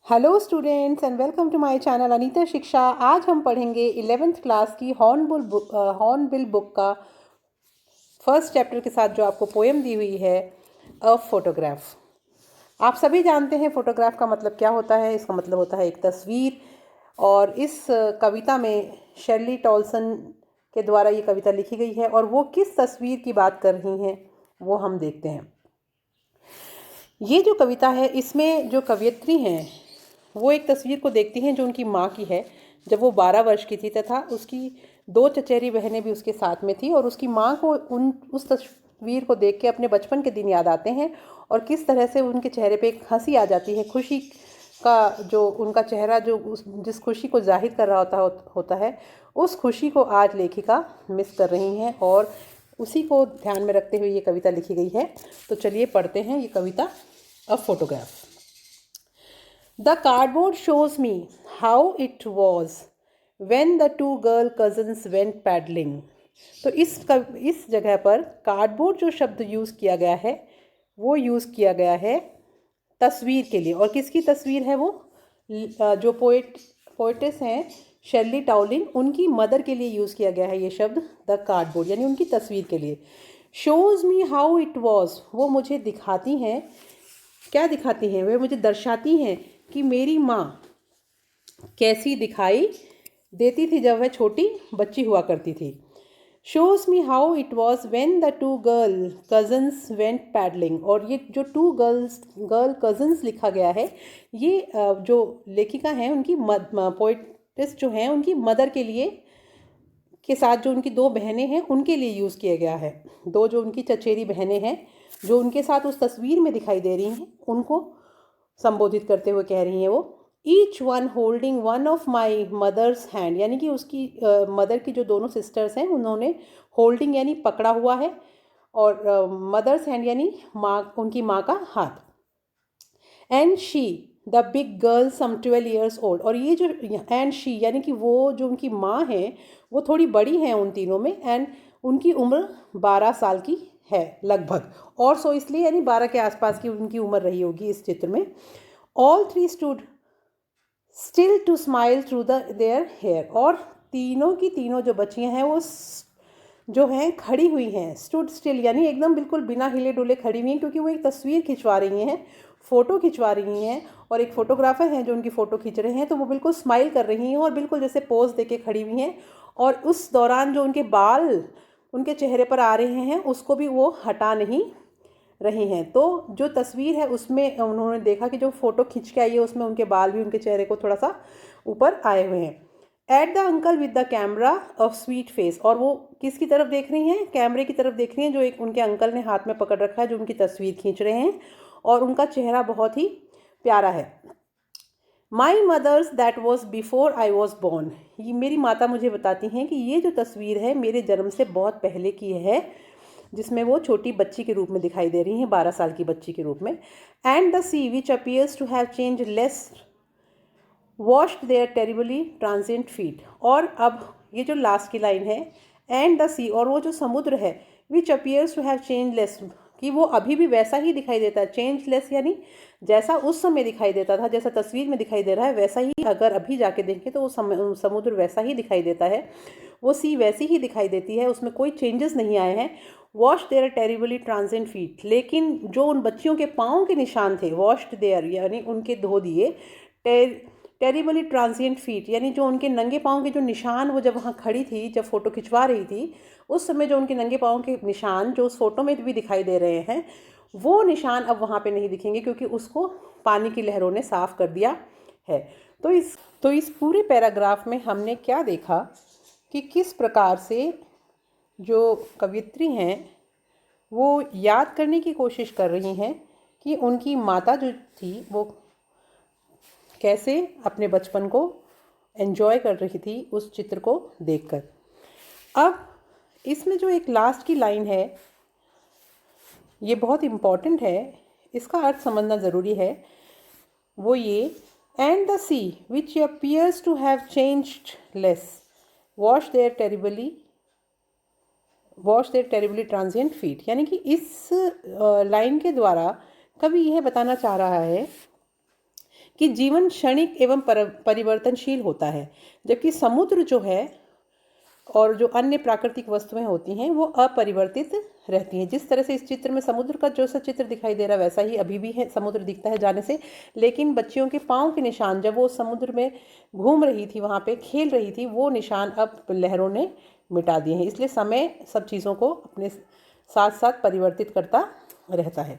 Hello students and welcome to my channel Anita Shiksha. आज हम पढ़ेंगे 11th क्लास की हॉर्नबिल बुक का फर्स्ट चैप्टर के साथ जो आपको पोएम दी हुई है अ फोटोग्राफ। आप सभी जानते हैं फोटोग्राफ का मतलब क्या होता है। इसका मतलब होता है एक तस्वीर। और इस कविता में शेरली टॉलसन के द्वारा ये कविता लिखी गई है और वो किस तस्वीर की बात कर रही हैं वो हम देखते हैं। ये जो कविता है इसमें जो कवयित्री हैं वो एक तस्वीर को देखती हैं जो उनकी माँ की है जब वो 12 वर्ष की थी, तथा उसकी 2 चचेरी बहनें भी उसके साथ में थी। और उसकी माँ को उस तस्वीर को देख के अपने बचपन के दिन याद आते हैं और किस तरह से उनके चेहरे पे एक हंसी आ जाती है। खुशी का जो उनका चेहरा जो जिस खुशी को जाहिर कर रहा होता है उस खुशी को आज लेखिका मिस कर रही हैं और उसी को ध्यान में रखते हुए ये कविता लिखी गई है। तो चलिए पढ़ते हैं ये कविता a photograph. The cardboard shows me how it was when the two girl cousins went paddling। तो इस जगह पर कार्डबोर्ड जो शब्द यूज़ किया गया है वो यूज़ किया गया है तस्वीर के लिए। और किसकी तस्वीर है वो? जो पोइटेस हैं शेरली टाउलिंग, उनकी मदर के लिए यूज़ किया गया है ये शब्द द कार्डबोर्ड, यानी उनकी तस्वीर के लिए। Shows me how it was, वो मुझे दिखाती हैं। क्या दिखाती हैं? वे मुझे दर्शाती हैं कि मेरी माँ कैसी दिखाई देती थी जब वह छोटी बच्ची हुआ करती थी। Shows me how it was when the two girl cousins went paddling. और ये जो गर्ल कज़न्स लिखा गया है ये जो लेखिका हैं उनकी पोइट्रेस जो हैं उनकी मदर के साथ जो उनकी 2 बहनें हैं उनके लिए यूज़ किया गया है। 2 जो उनकी चचेरी बहनें हैं जो उनके साथ उस तस्वीर में दिखाई दे रही हैं उनको संबोधित करते हुए कह रही हैं वो, each one holding one of my mother's hand, यानी कि उसकी मदर की जो दोनों सिस्टर्स हैं उन्होंने होल्डिंग यानी पकड़ा हुआ है और मदर्स हैंड यानी माँ, उनकी माँ का हाथ। And she the big girl some 12 years old. और ये जो एंड शी यानी कि वो जो उनकी माँ है वो थोड़ी बड़ी हैं उन तीनों में, एंड उनकी उम्र 12 साल की है लगभग, और सो इसलिए यानी 12 के आसपास की उनकी उम्र रही होगी इस चित्र में। All three stood still to smile through their hair. और तीनों की तीनों जो बच्चियां हैं वो जो हैं खड़ी हुई हैं, स्टूड स्टिल यानी एकदम बिल्कुल बिना हिले डुले खड़ी हुई हैं, क्योंकि वो एक तस्वीर खिंचवा रही हैं, फ़ोटो खिंचवा रही हैं। और एक फ़ोटोग्राफ़र हैं जो उनकी फ़ोटो खींच रहे हैं, तो वो बिल्कुल स्माइल कर रही हैं और बिल्कुल जैसे पोज दे के खड़ी हुई हैं। और उस दौरान जो उनके बाल उनके चेहरे पर आ रहे हैं उसको भी वो हटा नहीं रही हैं। तो जो तस्वीर है उसमें उन्होंने देखा कि जो फ़ोटो खींच के आई है उसमें उनके बाल भी उनके चेहरे को थोड़ा सा ऊपर आए हुए हैं। At the uncle with the camera off sweet face. और वो किसकी तरफ देख रही हैं? कैमरे की तरफ देख रही हैं जो एक उनके अंकल ने हाथ में पकड़ रखा है जो उनकी तस्वीर खींच रहे हैं, और उनका चेहरा बहुत ही प्यारा है। My mother's that was before I was born. ये मेरी माता मुझे बताती हैं कि ये जो तस्वीर है मेरे जन्म से बहुत पहले की है, जिसमें वो छोटी बच्ची के रूप में दिखाई दे रही हैं, 12 साल की बच्ची के रूप में। And the sea which appears to have change less washed their terribly transient feet. और अब ये जो लास्ट की लाइन है, एंड द सी, और वो जो समुद्र है, which appears to have change less, कि वो अभी भी वैसा ही दिखाई देता है। चेंज लेस यानी जैसा उस समय दिखाई देता था, जैसा तस्वीर में दिखाई दे रहा है वैसा ही अगर अभी जाके देखें तो वो समुद्र वैसा ही दिखाई देता है, वो सी वैसी ही दिखाई देती है, उसमें कोई चेंजेस नहीं आए हैं। Wash their terribly transient feet, लेकिन जो उन बच्चियों के पाँव के निशान थे, वॉश्ड देयर यानी उनके धो दिए, टेरिबली ट्रांजिएंट फीट यानी जो उनके नंगे पाँव के जो निशान, वो जब वहाँ खड़ी थी जब फ़ोटो खिंचवा रही थी उस समय जो उनके नंगे पाँव के निशान जो उस फोटो में भी दिखाई दे रहे हैं वो निशान अब वहाँ पे नहीं दिखेंगे, क्योंकि उसको पानी की लहरों ने साफ़ कर दिया है। तो इस पूरे पैराग्राफ में हमने क्या देखा कि किस प्रकार से जो कवियत्री हैं वो याद करने की कोशिश कर रही हैं कि उनकी माता जो थी वो कैसे अपने बचपन को एंजॉय कर रही थी उस चित्र को देखकर। अब इसमें जो एक लास्ट की लाइन है ये बहुत इम्पॉर्टेंट है, इसका अर्थ समझना ज़रूरी है। वो ये, and the sea which appears to have changed less wash their terribly transient feet. यानी कि इस लाइन के द्वारा कवि यह बताना चाह रहा है कि जीवन क्षणिक एवं परिवर्तनशील होता है, जबकि समुद्र जो है और जो अन्य प्राकृतिक वस्तुएं होती हैं वो अपरिवर्तित रहती हैं। जिस तरह से इस चित्र में समुद्र का जो सा चित्र दिखाई दे रहा है वैसा ही अभी भी है, समुद्र दिखता है जाने से, लेकिन बच्चियों के पाँव के निशान जब वो समुद्र में घूम रही थी, वहाँ पे खेल रही थी, वो निशान अब लहरों ने मिटा दिए हैं। इसलिए समय सब चीज़ों को अपने साथ साथ परिवर्तित करता रहता है।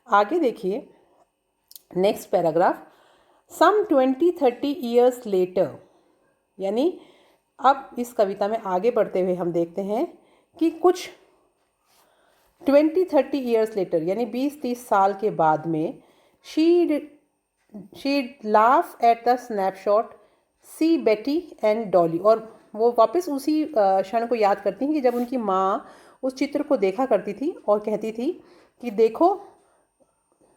आगे देखिए नेक्स्ट पैराग्राफ, सम 20-30 ईयर्स लेटर, यानी अब इस कविता में आगे बढ़ते हुए हम देखते हैं कि कुछ 20-30 ईयर्स लेटर यानी 20-30 साल के बाद में she laugh at the snapshot see Betty and Dolly, और वो वापस उसी क्षण को याद करती हैं कि जब उनकी माँ उस चित्र को देखा करती थी और कहती थी कि देखो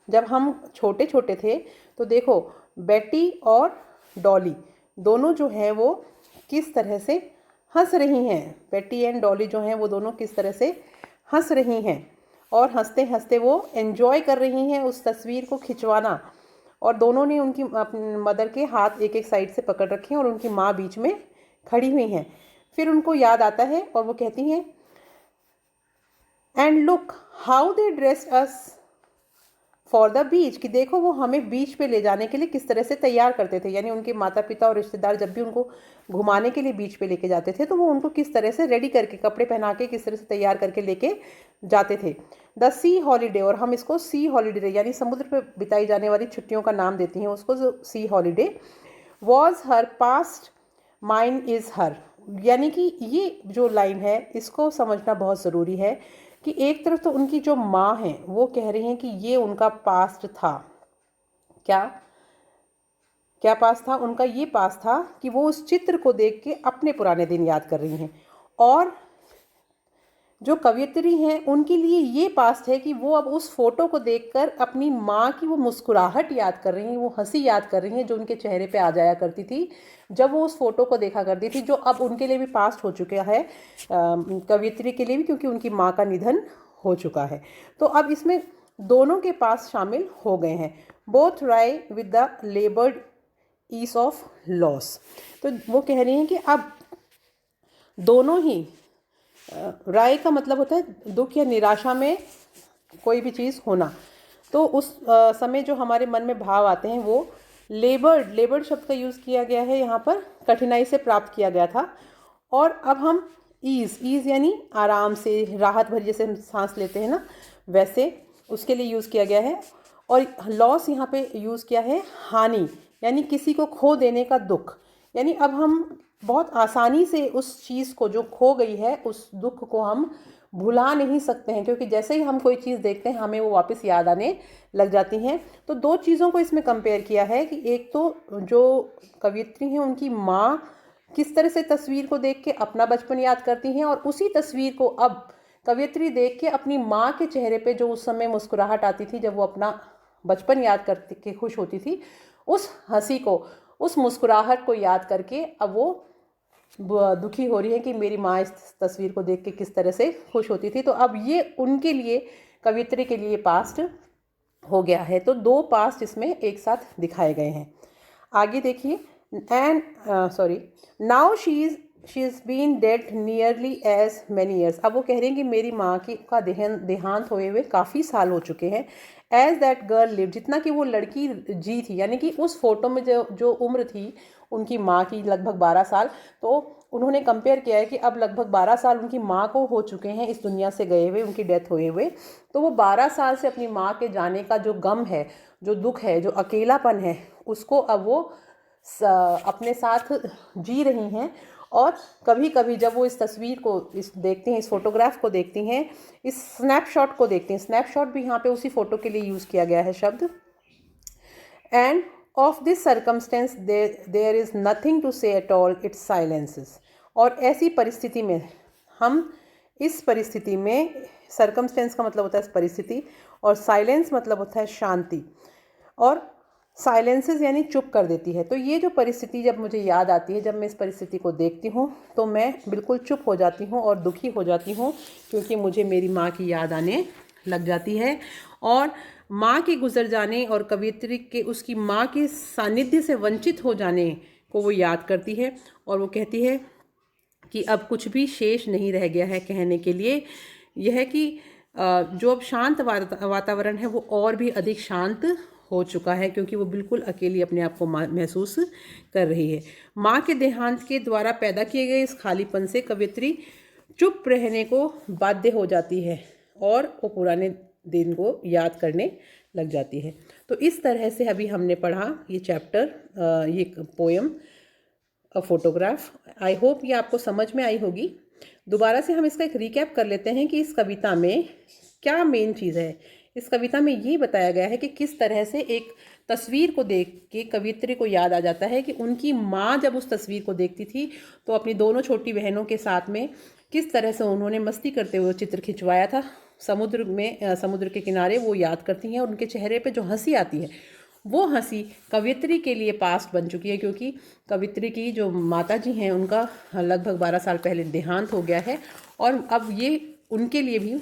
जब हम छोटे छोटे थे तो देखो बेटी और डॉली दोनों जो हैं वो किस तरह से हंस रही हैं, बेटी एंड डॉली जो हैं वो दोनों किस तरह से हंस रही हैं और हंसते हंसते वो एंजॉय कर रही हैं उस तस्वीर को खिंचवाना, और दोनों ने उनकी अपनी मदर के हाथ एक एक साइड से पकड़ रखे हैं और उनकी माँ बीच में खड़ी हुई हैं। फिर उनको याद आता है और वो कहती हैं and look how they dressed us for the beach, कि देखो वो हमें बीच पे ले जाने के लिए किस तरह से तैयार करते थे, यानी उनके माता पिता और रिश्तेदार जब भी उनको घुमाने के लिए बीच पे लेके जाते थे तो वो उनको किस तरह से रेडी करके कपड़े पहना के किस तरह से तैयार करके लेके जाते थे। द सी हॉलीडे, और हम इसको सी हॉलीडे यानी समुद्र पे बिताई जाने वाली छुट्टियों का नाम देती हैं उसको, जो सी holiday, was her past mind is her, यानी कि ये जो लाइन है इसको समझना बहुत ज़रूरी है कि एक तरफ तो उनकी जो माँ है वो कह रही हैं कि ये उनका पास्ट था, क्या क्या पास्ट था उनका, ये पास्ट था कि वो उस चित्र को देख के अपने पुराने दिन याद कर रही हैं, और जो कवयित्री हैं उनके लिए ये पास्ट है कि वो अब उस फोटो को देखकर अपनी माँ की वो मुस्कुराहट याद कर रही हैं, वो हंसी याद कर रही हैं जो उनके चेहरे पे आ जाया करती थी जब वो उस फोटो को देखा करती थी, जो अब उनके लिए भी पास्ट हो चुका है, कवयित्री के लिए भी, क्योंकि उनकी माँ का निधन हो चुका है। तो अब इसमें दोनों के पास शामिल हो गए हैं, both wry with the laboured ease of loss. तो वो कह रही हैं कि अब दोनों ही, राय का मतलब होता है दुख या निराशा में कोई भी चीज़ होना, तो उस समय जो हमारे मन में भाव आते हैं वो लेबर्ड शब्द का यूज़ किया गया है यहाँ पर, कठिनाई से प्राप्त किया गया था। और अब हम ईज़ यानी आराम से राहत भरी, जैसे हम सांस लेते हैं ना वैसे, उसके लिए यूज़ किया गया है। और लॉस यहाँ पे यूज़ किया है हानि, यानी किसी को खो देने का दुख, यानी अब हम बहुत आसानी से उस चीज़ को जो खो गई है उस दुख को हम भुला नहीं सकते हैं, क्योंकि जैसे ही हम कोई चीज़ देखते हैं हमें वो वापस याद आने लग जाती हैं। तो दो चीज़ों को इसमें कंपेयर किया है कि एक तो जो कवयित्री हैं उनकी माँ किस तरह से तस्वीर को देख के अपना बचपन याद करती हैं, और उसी तस्वीर को अब कवयित्री देख के अपनी माँ के चेहरे पे जो उस समय मुस्कुराहट आती थी जब वो अपना बचपन याद करके के खुश होती थी, उस हंसी को, उस मुस्कुराहट को याद करके अब वो दुखी हो रही है कि मेरी माँ इस तस्वीर को देख के किस तरह से खुश होती थी। तो अब ये उनके लिए, कवयित्री के लिए पास्ट हो गया है। तो दो पास्ट इसमें एक साथ दिखाए गए हैं। आगे देखिए, and now she is been dead nearly as many years. अब वो कह रही हैं कि मेरी माँ की का देहांत हुए हुए काफ़ी साल हो चुके हैं। एज दैट गर्ल लिव, जितना कि वो लड़की जी थी, यानी कि उस फोटो में जो उम्र थी उनकी माँ की लगभग 12 साल, तो उन्होंने कंपेयर किया है कि अब लगभग 12 साल उनकी माँ को हो चुके हैं इस दुनिया से गए हुए, उनकी डेथ हुए हुए। तो वो 12 साल से अपनी माँ के जाने का जो गम है, जो दुख है, जो अकेलापन है, उसको अब वो अपने साथ जी रही हैं। और कभी कभी जब वो इस तस्वीर को देखती हैं, इस फोटोग्राफ को देखती हैं, इस स्नैपशॉट को देखती हैं, स्नैपशॉट भी यहाँ पे उसी फोटो के लिए यूज़ किया गया है शब्द, and of this circumstance there is nothing to say at all, its silences. और ऐसी परिस्थिति में, हम इस परिस्थिति में, सर्कमस्टेंस का मतलब होता है परिस्थिति, और साइलेंस मतलब होता है शांति, और साइलेंसेस यानी चुप कर देती है। तो ये जो परिस्थिति जब मुझे याद आती है, जब मैं इस परिस्थिति को देखती हूँ तो मैं बिल्कुल चुप हो जाती हूँ और दुखी हो जाती हूँ, क्योंकि मुझे मेरी माँ की याद आने लग जाती है। और माँ के गुजर जाने और कवियत्री के उसकी माँ के सानिध्य से वंचित हो जाने को वो याद करती है और वो कहती है कि अब कुछ भी शेष नहीं रह गया है कहने के लिए। यह है कि जो अब शांत वातावरण है वो और भी अधिक शांत हो चुका है, क्योंकि वो बिल्कुल अकेली अपने आप को महसूस कर रही है। माँ के देहांत के द्वारा पैदा किए गए इस खालीपन से कवियत्री चुप रहने को बाध्य हो जाती है और वो पुराने दिन को याद करने लग जाती है। तो इस तरह से अभी हमने पढ़ा ये चैप्टर, ये poem a photograph. I hope ये आपको समझ में आई होगी। दोबारा से हम इसका एक रिकैप कर लेते हैं कि इस कविता में क्या मेन चीज़ है। इस कविता में ये बताया गया है कि किस तरह से एक तस्वीर को देख के कवियत्री को याद आ जाता है कि उनकी माँ जब उस तस्वीर को देखती थी तो अपनी दोनों छोटी बहनों के साथ में किस तरह से उन्होंने मस्ती करते हुए चित्र खिंचवाया था समुद्र में, समुद्र के किनारे। वो याद करती हैं और उनके चेहरे पे जो हंसी आती है वो हंसी कवियत्री के लिए पास्ट बन चुकी है, क्योंकि कवियत्री की जो माता जी हैं उनका लगभग 12 साल पहले देहांत हो गया है और अब ये उनके लिए भी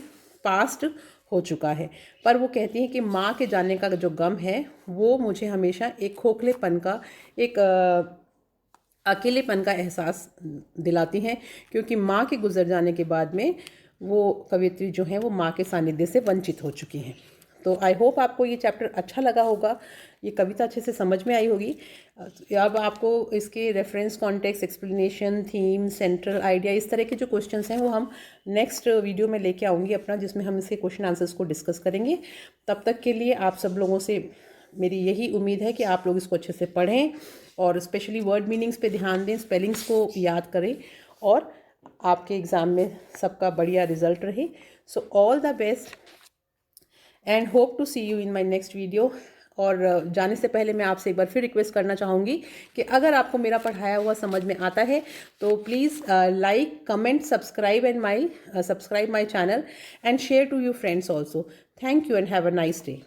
पास्ट हो चुका है। पर वो कहती हैं कि माँ के जाने का जो गम है वो मुझे हमेशा एक खोखलेपन का, एक अकेलेपन का एहसास दिलाती हैं, क्योंकि माँ के गुजर जाने के बाद में वो कवियत्री जो हैं वो माँ के सानिध्य से वंचित हो चुकी हैं। तो आई होप आपको ये चैप्टर अच्छा लगा होगा, ये कविता अच्छे से समझ में आई होगी। अब आपको इसके reference, context, explanation, theme, central idea, इस तरह के जो क्वेश्चंस हैं वो हम नेक्स्ट वीडियो में लेके आऊँगी अपना, जिसमें हम इसके क्वेश्चन आंसर्स को डिस्कस करेंगे। तब तक के लिए आप सब लोगों से मेरी यही उम्मीद है कि आप लोग इसको अच्छे से पढ़ें और स्पेशली वर्ड मीनिंग्स पे ध्यान दें, स्पेलिंग्स को याद करें और आपके एग्ज़ाम में सबका बढ़िया रिजल्ट रहे। So all the best and hope to see you in my next video. और जाने से पहले मैं आपसे एक बार फिर रिक्वेस्ट करना चाहूँगी कि अगर आपको मेरा पढ़ाया हुआ समझ में आता है तो please like, comment, subscribe my channel and share to your friends also. Thank you and have a nice day.